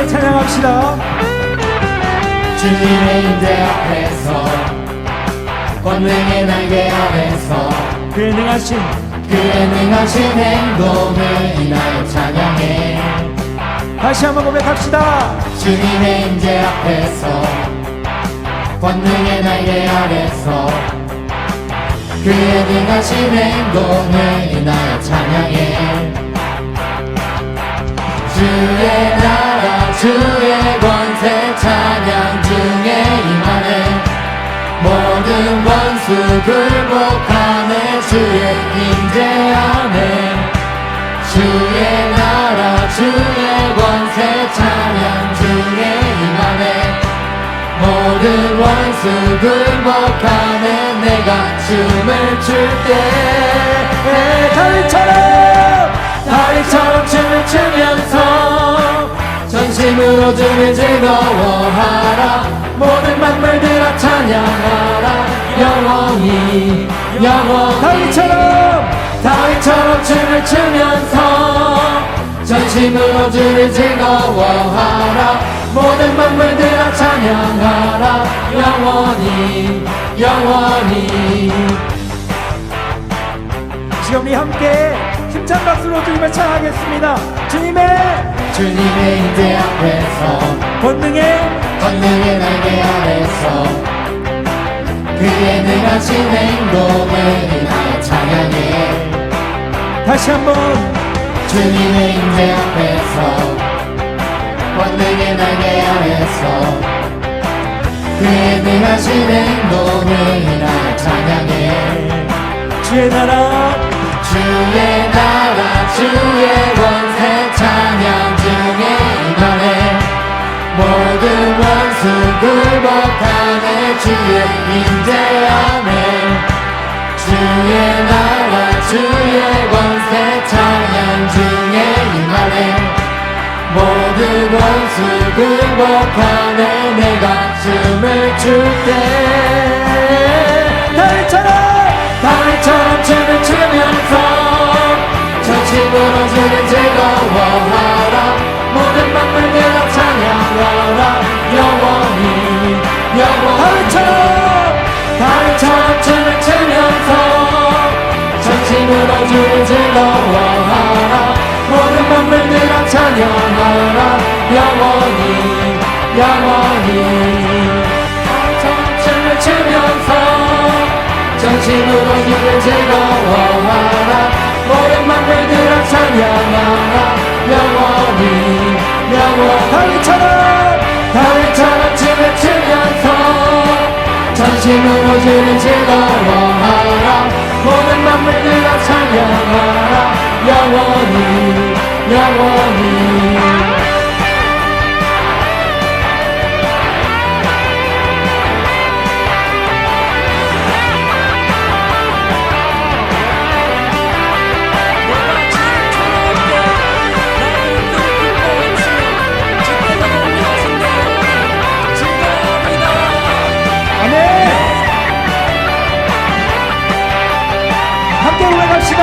함께 찬양합시다. 주님의 임재 앞에서 권능의 날개 아래서 그의 능하신 행동을 인하여 찬양해. 다시 한번 고백합시다. 주님의 임재 앞에서 권능의 날개 아래서 그의 능하신 행동을 인하여 찬양해. 주의 나라 주의 권세 찬양 중에 임하네. 모든 원수 굴복하네. 주의 임재 안에 주의 나라 주의 권세 찬양 중에 임하네. 모든 원수 굴복하네. 내가 춤을 출 때 다윗처럼 춤을 추면서 전심으로 주를 즐거워하라. 모든 만물들아 찬양하라. 영원히 다윗처럼 춤을 추면서 전심으로 주를 즐거워하라. 모든 만물들아 찬양하라. 영원히 지금 우리 함께 힘찬 박수로 주님을 찬양하겠습니다. 주님의 임재 앞에서 권능의 날개 아래서 그의 능하신 행동을 인하여 찬양해. 다시 한번 주님의 임재 앞에서 권능의 날개 아래서 그의 능하신 행동을 인하여 찬양해. 주의 나라 주의 권세 찬양 중에 임하네. 모든 원수 굴복하네. 주의 임재 안에 주의 나라 주의 권세 찬양 중에 임하네. 모든 원수 굴복하네. 내가 춤을 출 때 다윗처럼 춤을 추면서 전심으로 주를 즐거워하라. 모든 만물들아 찬양하라. 영원히 다윗처럼 춤을 추면서 전심으로 주를 즐거워하라. 모든 만물들아 찬양하라. 영원히 다윗처럼 춤을 추면서 전심으로 주를 즐거워하라. 모든 만물들아 찬양하라. 영원히 다윗처럼 춤을 추면서 전심으로 주를 즐거워하라. 모든 만물들아 찬양하라. 영원히 함께 올라갑시다.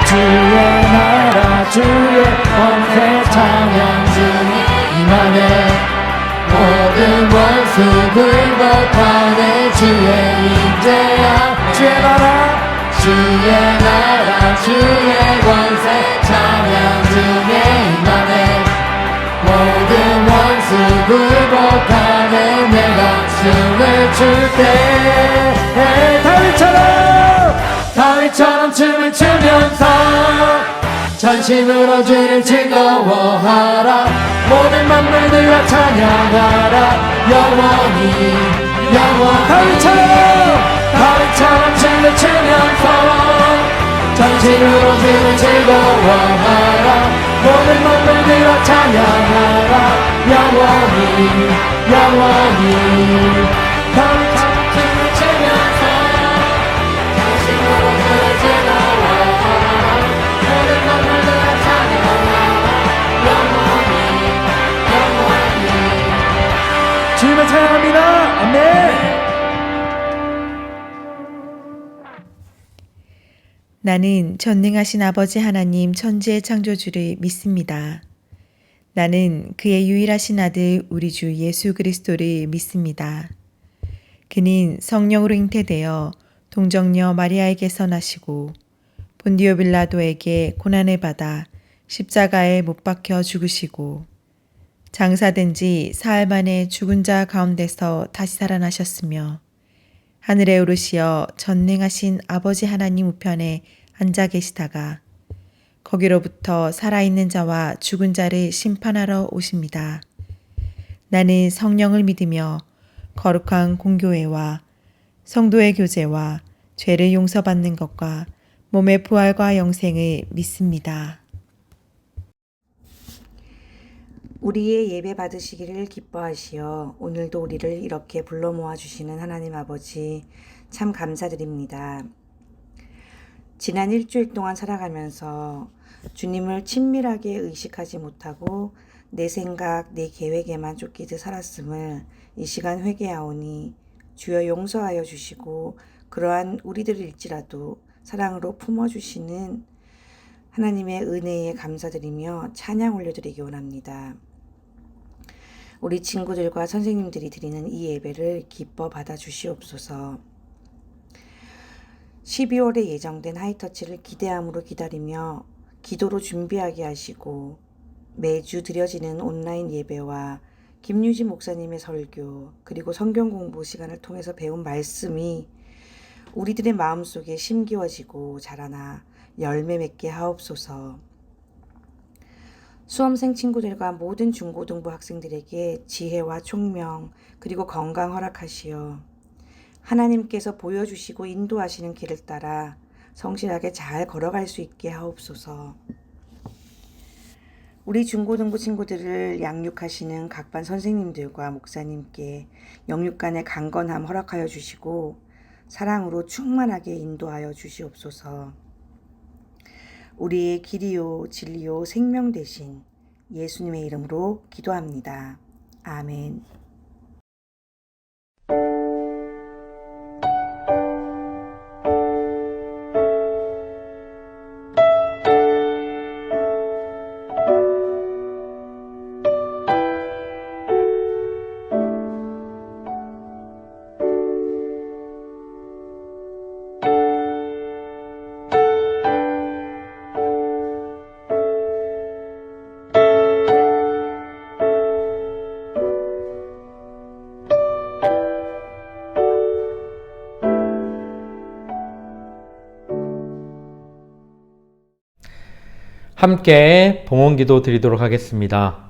주의 나라 주의 권세 찬양 중에 임하네. 모든 원수 굴복하네. 주의 임재야 주의 나라 주의 권세 찬양 중에 임하네. 모든 원수 굴복하네. 내가 춤을 출 때 다윗처럼 춤을 추면서 전심으로 주를 즐거워하라. 모든 만물들아 찬양하라. 영원히 다윗처럼 춤을 추면서 전심으로 주를 즐거워하라. 모든 만물들아 찬양하라. 영원히 다윗처럼 춤을 추면서 전심으로 주를 즐거워하라. 모든 만물들아 찬양하라. 영원히 주님을 찬양합니다. 아멘. 나는 전능하신 아버지 하나님 천지의 창조주를 믿습니다. 나는 그의 유일하신 아들 우리 주 예수 그리스도를 믿습니다. 그는 성령으로 잉태되어 동정녀 마리아에게서 나시고 본디오 빌라도에게 고난을 받아 십자가에 못 박혀 죽으시고 장사된 지 사흘 만에 죽은 자 가운데서 다시 살아나셨으며 하늘에 오르시어 전능하신 아버지 하나님 우편에 앉아 계시다가 거기로부터 살아있는 자와 죽은 자를 심판하러 오십니다. 나는 성령을 믿으며 거룩한 공교회와 성도의 교제와 죄를 용서받는 것과 몸의 부활과 영생을 믿습니다. 우리의 예배 받으시기를 기뻐하시어 오늘도 우리를 이렇게 불러 모아주시는 하나님 아버지 참 감사드립니다. 지난 일주일 동안 살아가면서 주님을 친밀하게 의식하지 못하고 내 생각, 내 계획에만 쫓기듯 살았음을 이 시간 회개하오니 주여 용서하여 주시고 그러한 우리들일지라도 사랑으로 품어주시는 하나님의 은혜에 감사드리며 찬양 올려드리기 원합니다. 우리 친구들과 선생님들이 드리는 이 예배를 기뻐 받아 주시옵소서. 12월에 예정된 하이터치를 기대함으로 기다리며 기도로 준비하게 하시고 매주 드려지는 온라인 예배와 김유진 목사님의 설교 그리고 성경 공부 시간을 통해서 배운 말씀이 우리들의 마음속에 심기워지고 자라나 열매 맺게 하옵소서. 수험생 친구들과 모든 중고등부 학생들에게 지혜와 총명 그리고 건강 허락하시어 하나님께서 보여주시고 인도하시는 길을 따라 성실하게 잘 걸어갈 수 있게 하옵소서. 우리 중고등부 친구들을 양육하시는 각반 선생님들과 목사님께 영육간의 강건함 허락하여 주시고 사랑으로 충만하게 인도하여 주시옵소서. 우리의 길이요 진리요 생명 되신 예수님의 이름으로 기도합니다. 아멘. 함께 봉헌기도 드리도록 하겠습니다.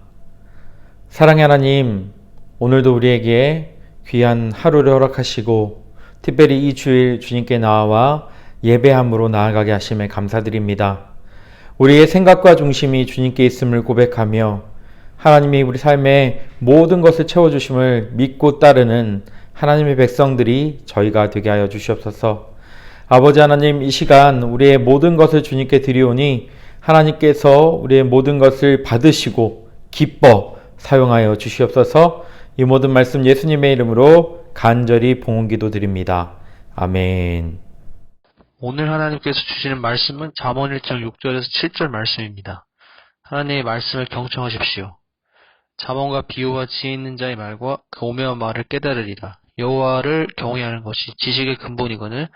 사랑의 하나님, 오늘도 우리에게 귀한 하루를 허락하시고 특별히 이 주일 주님께 나와 예배함으로 나아가게 하심에 감사드립니다. 우리의 생각과 중심이 주님께 있음을 고백하며 하나님이 우리 삶의 모든 것을 채워주심을 믿고 따르는 하나님의 백성들이 저희가 되게 하여 주시옵소서. 아버지 하나님, 이 시간 우리의 모든 것을 주님께 드리오니 하나님께서 우리의 모든 것을 받으시고 기뻐 사용하여 주시옵소서. 이 모든 말씀 예수님의 이름으로 간절히 봉헌기도 드립니다. 아멘. 오늘 하나님께서 주시는 말씀은 잠언 1장 6절에서 7절 말씀입니다. 하나님의 말씀을 경청하십시오. 잠언과 비유와 지혜 있는 자의 말과 그 오묘한 말을 깨달으리라. 여호와를 경외하는 것이 지식의 근본이거늘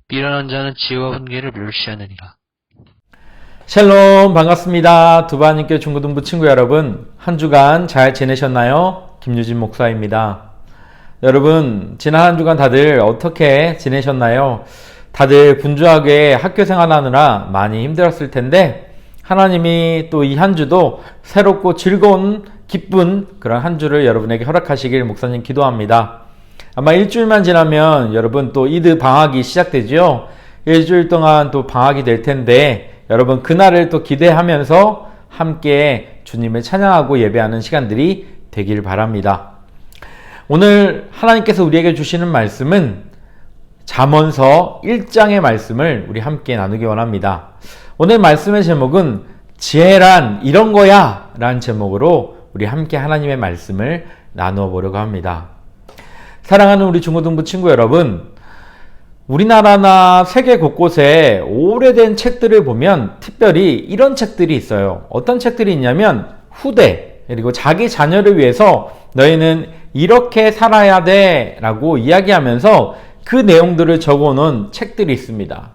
미련한 자는 지혜와 훈계를 멸시하느니라. 샬롬, 반갑습니다. 두바님께 중고등부 친구 여러분, 한 주간 잘 지내셨나요? 김유진 목사입니다. 여러분, 지난 한 주간 다들 어떻게 지내셨나요? 다들 분주하게 학교 생활하느라 많이 힘들었을 텐데 하나님이 또 이 한 주도 새롭고 즐거운 기쁜 그런 한 주를 여러분에게 허락하시길 목사님 기도합니다. 아마 일주일만 지나면 여러분 또 이드 방학이 시작되죠. 일주일 동안 또 방학이 될 텐데 여러분 그날을 또 기대하면서 함께 주님을 찬양하고 예배하는 시간들이 되길 바랍니다. 오늘 하나님께서 우리에게 주시는 말씀은 잠언서 1장의 말씀을 우리 함께 나누기 원합니다. 오늘 말씀의 제목은 지혜란 이런 거야 라는 제목으로 우리 함께 하나님의 말씀을 나누어 보려고 합니다. 사랑하는 우리 중고등부 친구 여러분, 우리나라나 세계 곳곳에 오래된 책들을 보면 특별히 이런 책들이 있어요. 어떤 책들이 있냐면 후대, 그리고 자기 자녀를 위해서 너희는 이렇게 살아야 돼 라고 이야기하면서 그 내용들을 적어놓은 책들이 있습니다.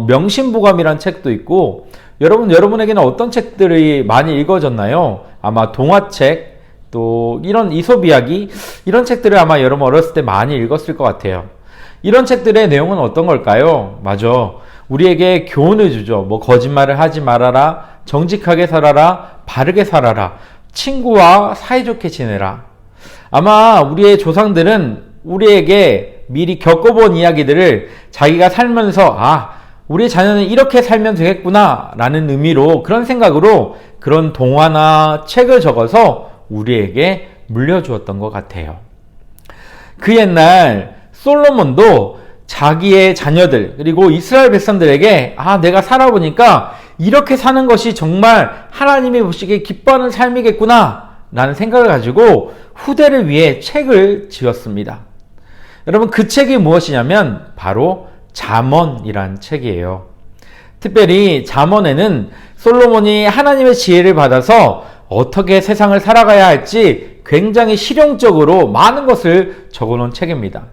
명심보감이란 책도 있고, 여러분에게는 어떤 책들이 많이 읽어졌나요? 아마 동화책, 또 이런 이솝 이야기, 이런 책들을 아마 여러분 어렸을 때 많이 읽었을 것 같아요. 이런 책들의 내용은 어떤 걸까요? 맞아. 우리에게 교훈을 주죠. 뭐 거짓말을 하지 말아라, 정직하게 살아라, 바르게 살아라, 친구와 사이좋게 지내라. 아마 우리의 조상들은 우리에게 미리 겪어본 이야기들을 자기가 살면서 우리 자녀는 이렇게 살면 되겠구나 라는 의미로, 그런 생각으로 그런 동화나 책을 적어서 우리에게 물려주었던 것 같아요. 그 옛날 솔로몬도 자기의 자녀들 그리고 이스라엘 백성들에게 내가 살아보니까 이렇게 사는 것이 정말 하나님이 보시기에 기뻐하는 삶이겠구나 라는 생각을 가지고 후대를 위해 책을 지었습니다. 여러분, 그 책이 무엇이냐면 바로 잠언이란 책이에요. 특별히 잠언에는 솔로몬이 하나님의 지혜를 받아서 어떻게 세상을 살아가야 할지 굉장히 실용적으로 많은 것을 적어놓은 책입니다.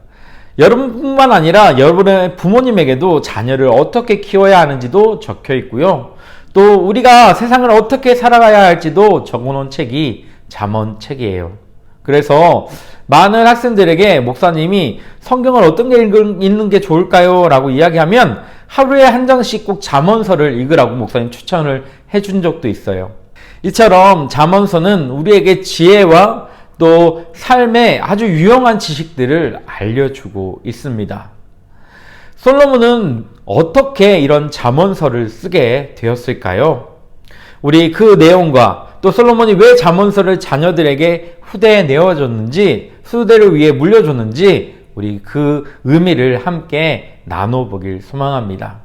여러분뿐만 아니라 여러분의 부모님에게도 자녀를 어떻게 키워야 하는지도 적혀 있고요. 또 우리가 세상을 어떻게 살아가야 할지도 적어놓은 책이 잠언 책이에요. 그래서 많은 학생들에게 목사님이 성경을 어떤 게 읽는 게 좋을까요? 라고 이야기하면 하루에 한 장씩 꼭 잠언서를 읽으라고 목사님 추천을 해준 적도 있어요. 이처럼 잠언서는 우리에게 지혜와 또 삶의 아주 유용한 지식들을 알려주고 있습니다. 솔로몬은 어떻게 이런 잠언서를 쓰게 되었을까요? 우리 그 내용과 또 솔로몬이 왜 잠언서를 자녀들에게 후대에 내어줬는지, 후대를 위해 물려줬는지 우리 그 의미를 함께 나눠보길 소망합니다.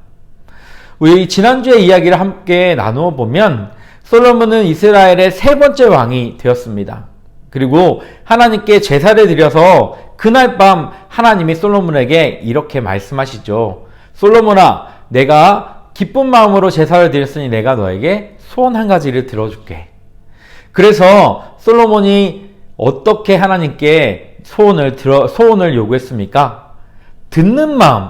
우리 지난주에 이야기를 함께 나누어 보면 솔로몬은 이스라엘의 세 번째 왕이 되었습니다. 그리고 하나님께 제사를 드려서 그날 밤 하나님이 솔로몬에게 이렇게 말씀하시죠. 솔로몬아, 내가 기쁜 마음으로 제사를 드렸으니 내가 너에게 소원 한 가지를 들어줄게. 그래서 솔로몬이 어떻게 하나님께 소원을 요구했습니까? 듣는 마음,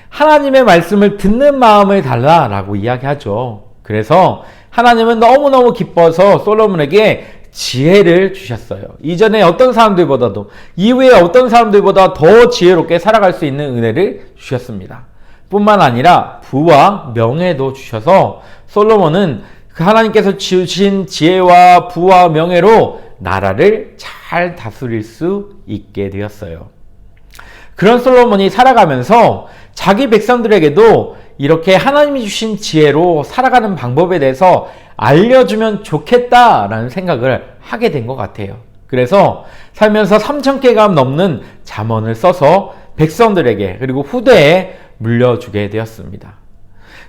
하나님의 말씀을 듣는 마음을 달라라고 이야기하죠. 그래서 하나님은 너무너무 기뻐서 솔로몬에게 지혜를 주셨어요. 이전에 어떤 사람들보다도, 이후에 어떤 사람들보다 더 지혜롭게 살아갈 수 있는 은혜를 주셨습니다. 뿐만 아니라 부와 명예도 주셔서 솔로몬은 그 하나님께서 주신 지혜와 부와 명예로 나라를 잘 다스릴 수 있게 되었어요. 그런 솔로몬이 살아가면서 자기 백성들에게도 이렇게 하나님이 주신 지혜로 살아가는 방법에 대해서 알려주면 좋겠다라는 생각을 하게 된 것 같아요. 그래서 살면서 3,000개가 넘는 잠언을 써서 백성들에게 그리고 후대에 물려주게 되었습니다.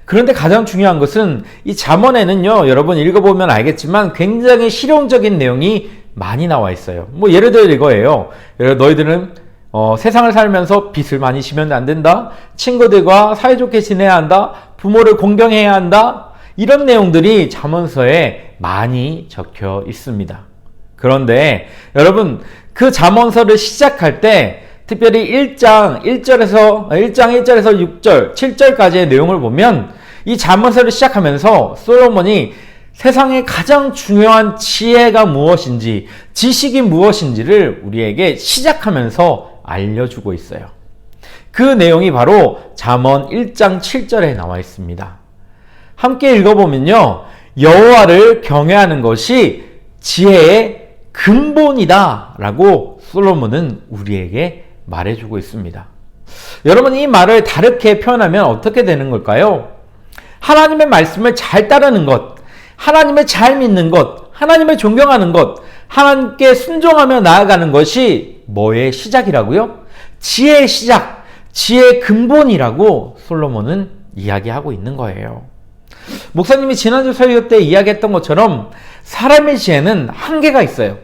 그런데 가장 중요한 것은 이 잠언에는요, 여러분 읽어보면 알겠지만 굉장히 실용적인 내용이 많이 나와 있어요. 예를 들어 이거예요. 너희들은 세상을 살면서 빚을 많이 지면 안 된다. 친구들과 사이좋게 지내야 한다. 부모를 공경해야 한다. 이런 내용들이 잠언서에 많이 적혀 있습니다. 그런데 여러분, 그 잠언서를 시작할 때 특별히 1장 1절에서 6절, 7절까지의 내용을 보면 이 잠언서를 시작하면서 솔로몬이 세상의 가장 중요한 지혜가 무엇인지, 지식이 무엇인지를 우리에게 시작하면서 알려주고 있어요. 그 내용이 바로 잠언 1장 7절에 나와 있습니다. 함께 읽어보면요, 여호와를 경외하는 것이 지혜의 근본이다 라고 솔로몬은 우리에게 말해주고 있습니다. 여러분, 이 말을 다르게 표현하면 어떻게 되는 걸까요? 하나님의 말씀을 잘 따르는 것, 하나님을 잘 믿는 것, 하나님을 존경하는 것, 하나님께 순종하며 나아가는 것이 뭐의 시작이라고요? 지혜의 시작, 지혜의 근본이라고 솔로몬은 이야기하고 있는 거예요. 목사님이 지난주 설교 때 이야기했던 것처럼 사람의 지혜는 한계가 있어요.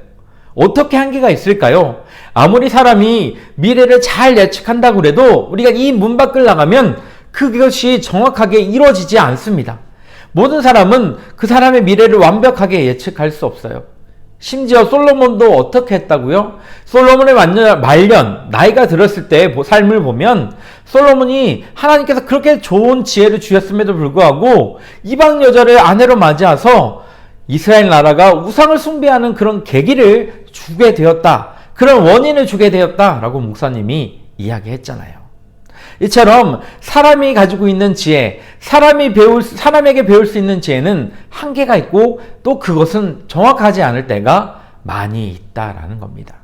어떻게 한계가 있을까요? 아무리 사람이 미래를 잘 예측한다고 해도 우리가 이 문 밖을 나가면 그것이 정확하게 이루어지지 않습니다. 모든 사람은 그 사람의 미래를 완벽하게 예측할 수 없어요. 심지어 솔로몬도 어떻게 했다고요? 솔로몬의 말년, 나이가 들었을 때 삶을 보면 솔로몬이 하나님께서 그렇게 좋은 지혜를 주셨음에도 불구하고 이방 여자를 아내로 맞이해서 이스라엘 나라가 우상을 숭배하는 그런 계기를 주게 되었다. 그런 원인을 주게 되었다라고 목사님이 이야기했잖아요. 이처럼 사람이 가지고 있는 지혜, 사람에게 배울 수 있는 지혜는 한계가 있고 또 그것은 정확하지 않을 때가 많이 있다라는 겁니다.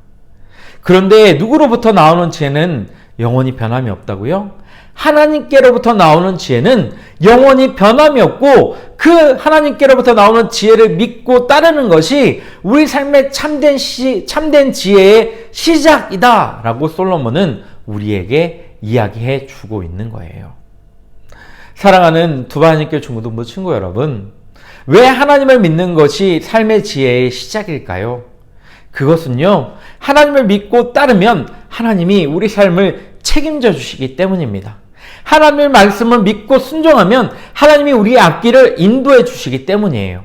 그런데 누구로부터 나오는 지혜는 영원히 변함이 없다고요? 하나님께로부터 나오는 지혜는 영원히 변함이 없고 그 하나님께로부터 나오는 지혜를 믿고 따르는 것이 우리 삶의 참된 지혜의 시작이다라고 솔로몬은 우리에게 이야기해 주고 있는 거예요. 사랑하는 두바하나님교회 중고등부 친구 여러분, 왜 하나님을 믿는 것이 삶의 지혜의 시작일까요? 그것은요, 하나님을 믿고 따르면 하나님이 우리 삶을 책임져 주시기 때문입니다. 하나님의 말씀을 믿고 순종하면 하나님이 우리의 앞길을 인도해 주시기 때문이에요.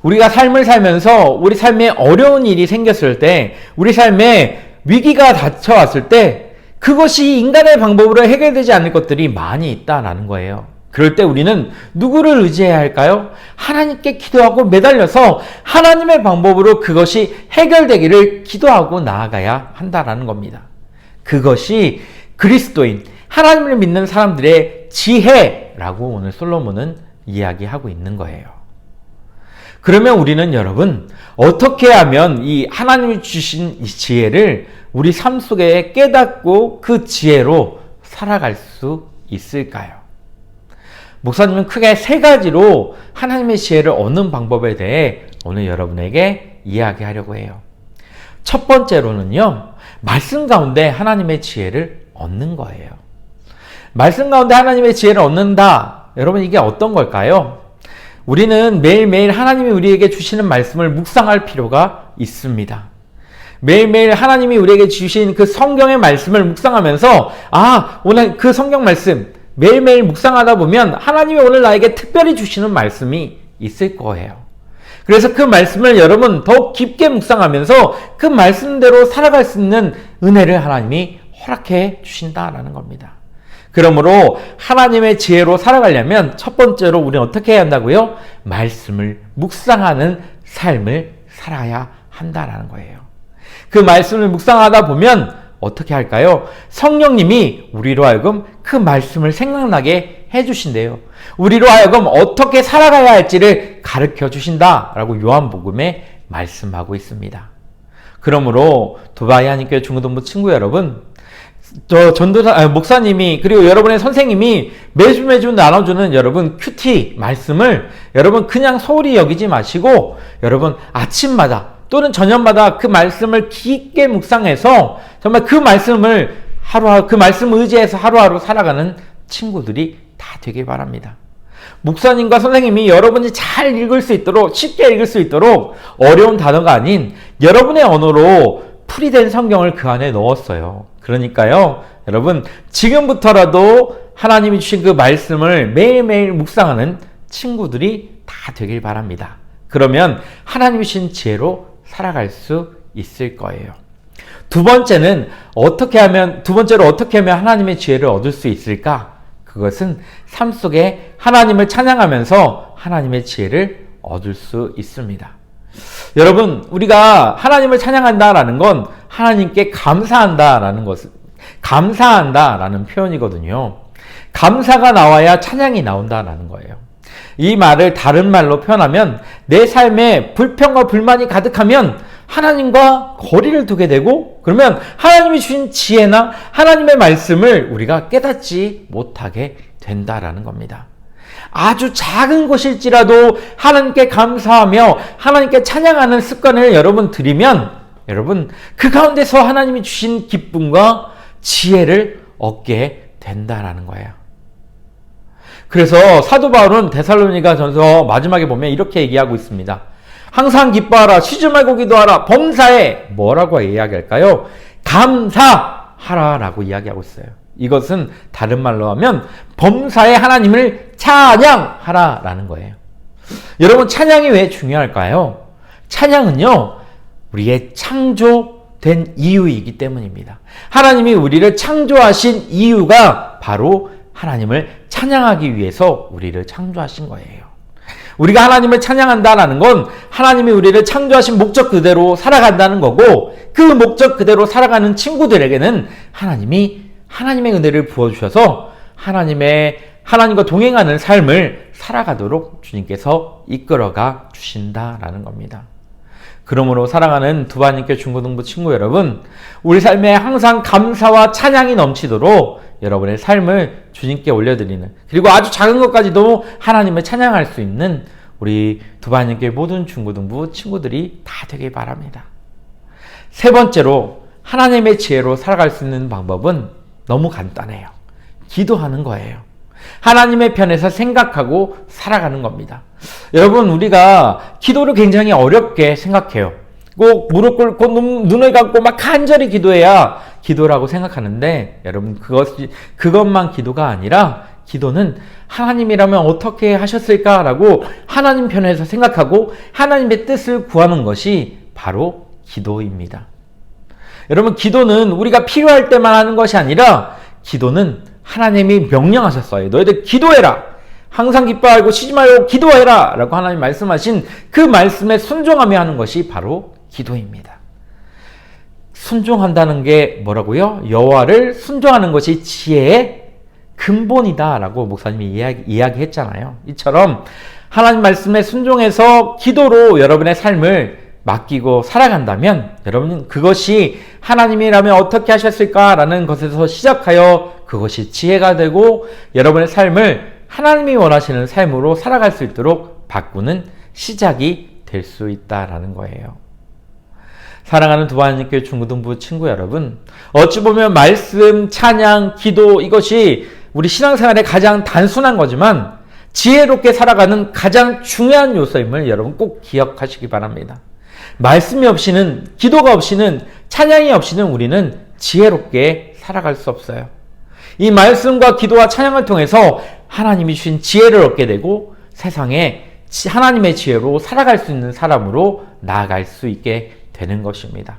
우리가 삶을 살면서 우리 삶에 어려운 일이 생겼을 때, 우리 삶에 위기가 닥쳐왔을 때 그것이 인간의 방법으로 해결되지 않을 것들이 많이 있다라는 거예요. 그럴 때 우리는 누구를 의지해야 할까요? 하나님께 기도하고 매달려서 하나님의 방법으로 그것이 해결되기를 기도하고 나아가야 한다라는 겁니다. 그것이 그리스도인, 하나님을 믿는 사람들의 지혜라고 오늘 솔로몬은 이야기하고 있는 거예요. 그러면 우리는 여러분, 어떻게 하면 이 하나님이 주신 이 지혜를 우리 삶 속에 깨닫고 그 지혜로 살아갈 수 있을까요? 목사님은 크게 세 가지로 하나님의 지혜를 얻는 방법에 대해 오늘 여러분에게 이야기하려고 해요. 첫 번째로는요, 말씀 가운데 하나님의 지혜를 얻는 거예요. 말씀 가운데 하나님의 지혜를 얻는다. 여러분, 이게 어떤 걸까요? 우리는 매일매일 하나님이 우리에게 주시는 말씀을 묵상할 필요가 있습니다. 매일매일 하나님이 우리에게 주신 그 성경의 말씀을 묵상하면서 오늘 그 성경 말씀 매일매일 묵상하다 보면 하나님이 오늘 나에게 특별히 주시는 말씀이 있을 거예요. 그래서 그 말씀을 여러분 더욱 깊게 묵상하면서 그 말씀대로 살아갈 수 있는 은혜를 하나님이 허락해 주신다라는 겁니다. 그러므로 하나님의 지혜로 살아가려면 첫 번째로 우리는 어떻게 해야 한다고요? 말씀을 묵상하는 삶을 살아야 한다라는 거예요. 그 말씀을 묵상하다 보면 어떻게 할까요? 성령님이 우리로 하여금 그 말씀을 생각나게 해주신대요. 우리로 하여금 어떻게 살아가야 할지를 가르쳐 주신다라고 요한복음에 말씀하고 있습니다. 그러므로 두바이 하나님교회 중고등부 친구 여러분, 목사님이 그리고 여러분의 선생님이 매주 나눠주는 여러분 큐티 말씀을 여러분 그냥 소홀히 여기지 마시고 여러분 아침마다 또는 저녁마다 그 말씀을 깊게 묵상해서 정말 그 말씀을 그 말씀을 의지해서 하루하루 살아가는 친구들이 다 되길 바랍니다. 목사님과 선생님이 여러분이 잘 읽을 수 있도록, 쉽게 읽을 수 있도록 어려운 단어가 아닌 여러분의 언어로 풀이된 성경을 그 안에 넣었어요. 그러니까요, 여러분 지금부터라도 하나님이 주신 그 말씀을 매일매일 묵상하는 친구들이 다 되길 바랍니다. 그러면 하나님이 주신 지혜로 살아갈 수 있을 거예요. 두 번째로 어떻게 하면 하나님의 지혜를 얻을 수 있을까? 그것은 삶 속에 하나님을 찬양하면서 하나님의 지혜를 얻을 수 있습니다. 여러분, 우리가 하나님을 찬양한다라는 건 하나님께 감사한다라는 표현이거든요. 감사가 나와야 찬양이 나온다라는 거예요. 이 말을 다른 말로 표현하면 내 삶에 불평과 불만이 가득하면 하나님과 거리를 두게 되고, 그러면 하나님이 주신 지혜나 하나님의 말씀을 우리가 깨닫지 못하게 된다라는 겁니다. 아주 작은 것일지라도 하나님께 감사하며 하나님께 찬양하는 습관을 여러분 들이면 여러분 그 가운데서 하나님이 주신 기쁨과 지혜를 얻게 된다라는 거예요. 그래서 사도 바울은 데살로니가전서 마지막에 보면 이렇게 얘기하고 있습니다. 항상 기뻐하라, 쉬지 말고 기도하라, 범사에 뭐라고 이야기할까요? 감사하라라고 이야기하고 있어요. 이것은 다른 말로 하면 범사에 하나님을 찬양하라라는 거예요. 여러분, 찬양이 왜 중요할까요? 찬양은요, 우리의 창조된 이유이기 때문입니다. 하나님이 우리를 창조하신 이유가 바로 하나님을 찬양하기 위해서 우리를 창조하신 거예요. 우리가 하나님을 찬양한다는 건 하나님이 우리를 창조하신 목적 그대로 살아간다는 거고, 그 목적 그대로 살아가는 친구들에게는 하나님이 하나님의 은혜를 부어주셔서 하나님과 동행하는 삶을 살아가도록 주님께서 이끌어가 주신다라는 겁니다. 그러므로 사랑하는 두바님께 중고등부 친구 여러분, 우리 삶에 항상 감사와 찬양이 넘치도록 여러분의 삶을 주님께 올려드리는, 그리고 아주 작은 것까지도 하나님을 찬양할 수 있는 우리 두바님께 모든 중고등부 친구들이 다 되길 바랍니다. 세 번째로 하나님의 지혜로 살아갈 수 있는 방법은 너무 간단해요. 기도하는 거예요. 하나님의 편에서 생각하고 살아가는 겁니다. 여러분, 우리가 기도를 굉장히 어렵게 생각해요. 꼭 무릎 꿇고 눈을 감고 막 간절히 기도해야 기도라고 생각하는데, 여러분, 그것만 기도가 아니라 기도는 하나님이라면 어떻게 하셨을까라고 하나님 편에서 생각하고 하나님의 뜻을 구하는 것이 바로 기도입니다. 여러분, 기도는 우리가 필요할 때만 하는 것이 아니라 기도는 하나님이 명령하셨어요. 너희들 기도해라. 항상 기뻐하고 쉬지 말고 기도해라 라고 하나님 말씀하신 그 말씀에 순종하며 하는 것이 바로 기도입니다. 순종한다는 게 뭐라고요? 여호와를 순종하는 것이 지혜의 근본이다 라고 목사님이 이야기했잖아요. 이처럼 하나님 말씀에 순종해서 기도로 여러분의 삶을 맡기고 살아간다면, 여러분, 그것이 하나님이라면 어떻게 하셨을까라는 것에서 시작하여 그것이 지혜가 되고 여러분의 삶을 하나님이 원하시는 삶으로 살아갈 수 있도록 바꾸는 시작이 될 수 있다라는 거예요. 사랑하는 두바님께 중고등부 친구 여러분, 어찌 보면 말씀, 찬양, 기도, 이것이 우리 신앙생활의 가장 단순한 거지만 지혜롭게 살아가는 가장 중요한 요소임을 여러분 꼭 기억하시기 바랍니다. 말씀이 없이는, 기도가 없이는, 찬양이 없이는 우리는 지혜롭게 살아갈 수 없어요. 이 말씀과 기도와 찬양을 통해서 하나님이 주신 지혜를 얻게 되고 세상에 하나님의 지혜로 살아갈 수 있는 사람으로 나아갈 수 있게 되는 것입니다.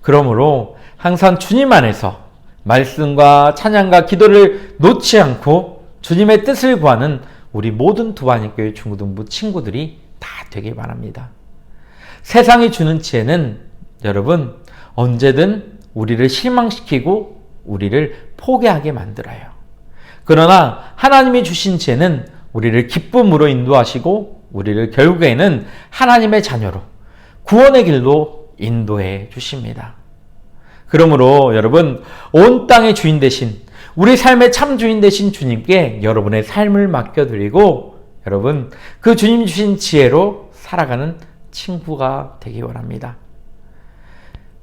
그러므로 항상 주님 안에서 말씀과 찬양과 기도를 놓지 않고 주님의 뜻을 구하는 우리 모든 두바님교회 중고등부 친구들이 다 되길 바랍니다. 세상이 주는 지혜는 여러분 언제든 우리를 실망시키고 우리를 포기하게 만들어요. 그러나 하나님이 주신 지혜는 우리를 기쁨으로 인도하시고 우리를 결국에는 하나님의 자녀로 구원의 길로 인도해 주십니다. 그러므로 여러분, 온 땅의 주인 되신, 우리 삶의 참 주인 되신 주님께 여러분의 삶을 맡겨드리고 여러분 그 주님 주신 지혜로 살아가는 친구가 되기 원합니다.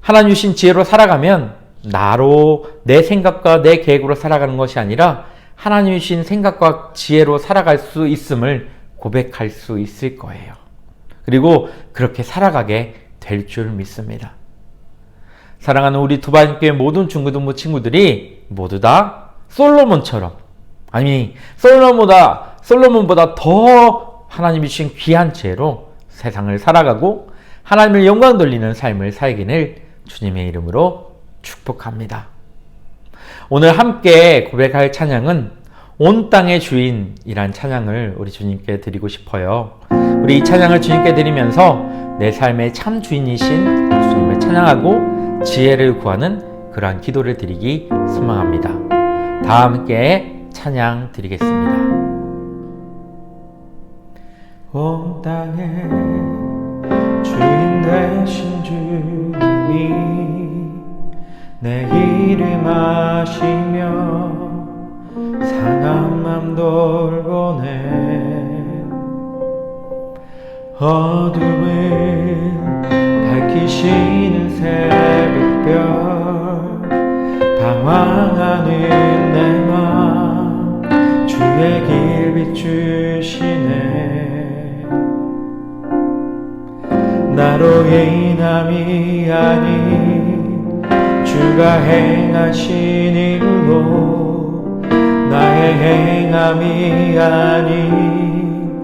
하나님 주신 지혜로 살아가면 나로 내 생각과 내 계획으로 살아가는 것이 아니라 하나님 주신 생각과 지혜로 살아갈 수 있음을 고백할 수 있을 거예요. 그리고 그렇게 살아가게 될 줄 믿습니다. 사랑하는 우리 두바님교회 모든 중고등부 친구들이 모두 다 솔로몬처럼, 아니 솔로몬보다 더 하나님이 주신 귀한 지혜로 세상을 살아가고 하나님을 영광 돌리는 삶을 살기를 주님의 이름으로 축복합니다. 오늘 함께 고백할 찬양은 온 땅의 주인이란 찬양을 우리 주님께 드리고 싶어요. 우리 이 찬양을 주님께 드리면서 내 삶의 참 주인이신 주님을 찬양하고 지혜를 구하는 그러한 기도를 드리기 소망합니다. 다 함께 찬양 드리겠습니다. 온 땅의 주인 되신 주님이 내 이름 아시며 상한 맘 돌보네. 어둠을 밝히시는 새벽별 방황하는 내 맘 주의 길 비추시네. 나로 인함이 아닌 주가 행하신 일로 나의 행함이 아닌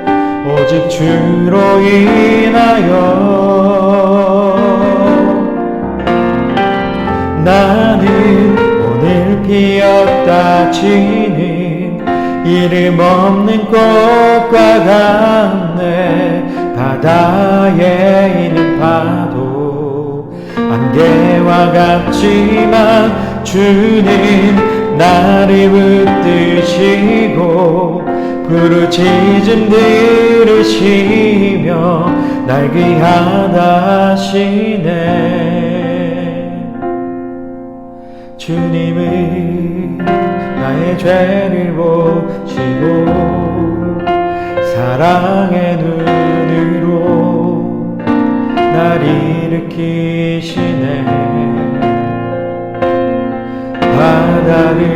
오직 오직 주로 인하여 나는 오늘 피었다 지는 이름 없는 꽃과 같네. 바다에 있는 파도 안개와 같지만 주는 나를 붙드시고 부르짖음 들으시며 날 귀하다 하시네. 주님은 나의 죄를 보시고 사랑의 눈으로 날 일으키시네. 바다를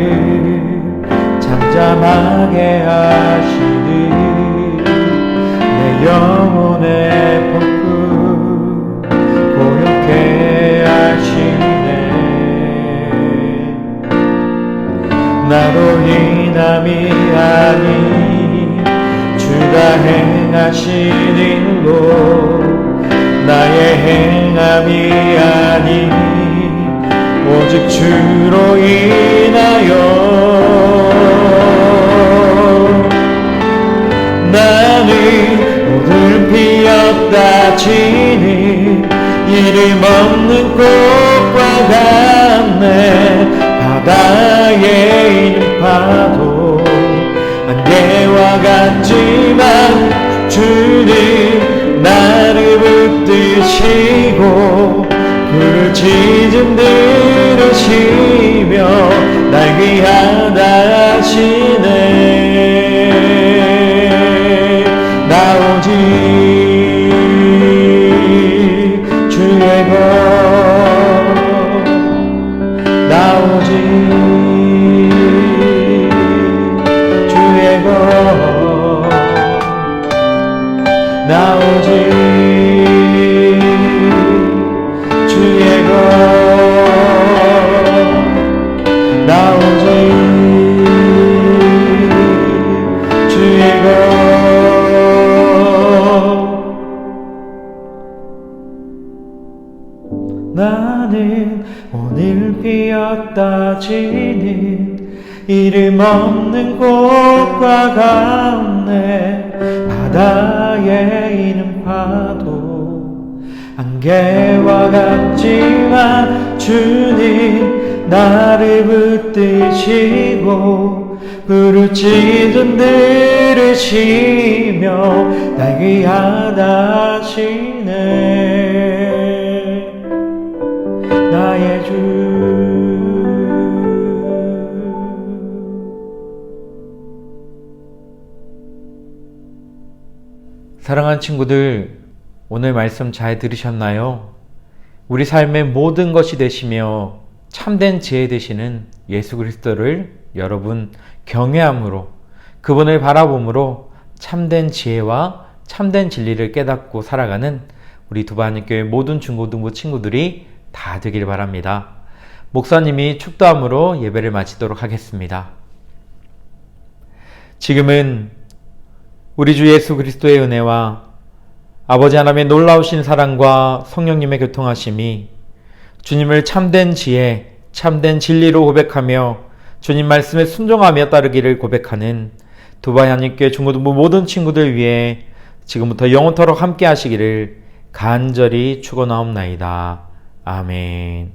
잠잠하게 하시듯 내 영혼의 폭풍 고요케 하시네. 나로 인함이 아닌 주가 행하신 일로 나의 행함이 아닌 오직 주로 인하여 나는 오늘 피었다 지는 이름 없는 꽃과 같네. 바다에 있는 파도 안개와 같지만 주는 나를 붙드시고 부르짖음 들으시며 날 귀하다 하시네. 나 오직 주의 것, 나 오직 주의 것, 나 오직 주의 것, 나 오직 주의 것. 나는 오늘 피었다 지는 이름 없는 꽃과 같네. 바다에 있는 파도 안개와 같지만 주는 나를 붙드시고 부르짖음 들으시며 날 귀하다 하시네. 나의 주. 사랑하는 친구들, 오늘 말씀 잘 들으셨나요? 우리 삶의 모든 것이 되시며 참된 지혜 되시는 예수 그리스도를 여러분 경외함으로 그분을 바라봄으로 참된 지혜와 참된 진리를 깨닫고 살아가는 우리 두바한교회 모든 중고등부 친구들이 다 되길 바랍니다. 목사님이 축도함으로 예배를 마치도록 하겠습니다. 지금은 우리 주 예수 그리스도의 은혜와 아버지 하나님의 놀라우신 사랑과 성령님의 교통하심이 주님을 참된 지혜, 참된 진리로 고백하며 주님 말씀에 순종하며 따르기를 고백하는 두바이 한인교회 중고등부 모든 친구들 위해 지금부터 영원토록 함께 하시기를 간절히 축원하옵나이다. 아멘.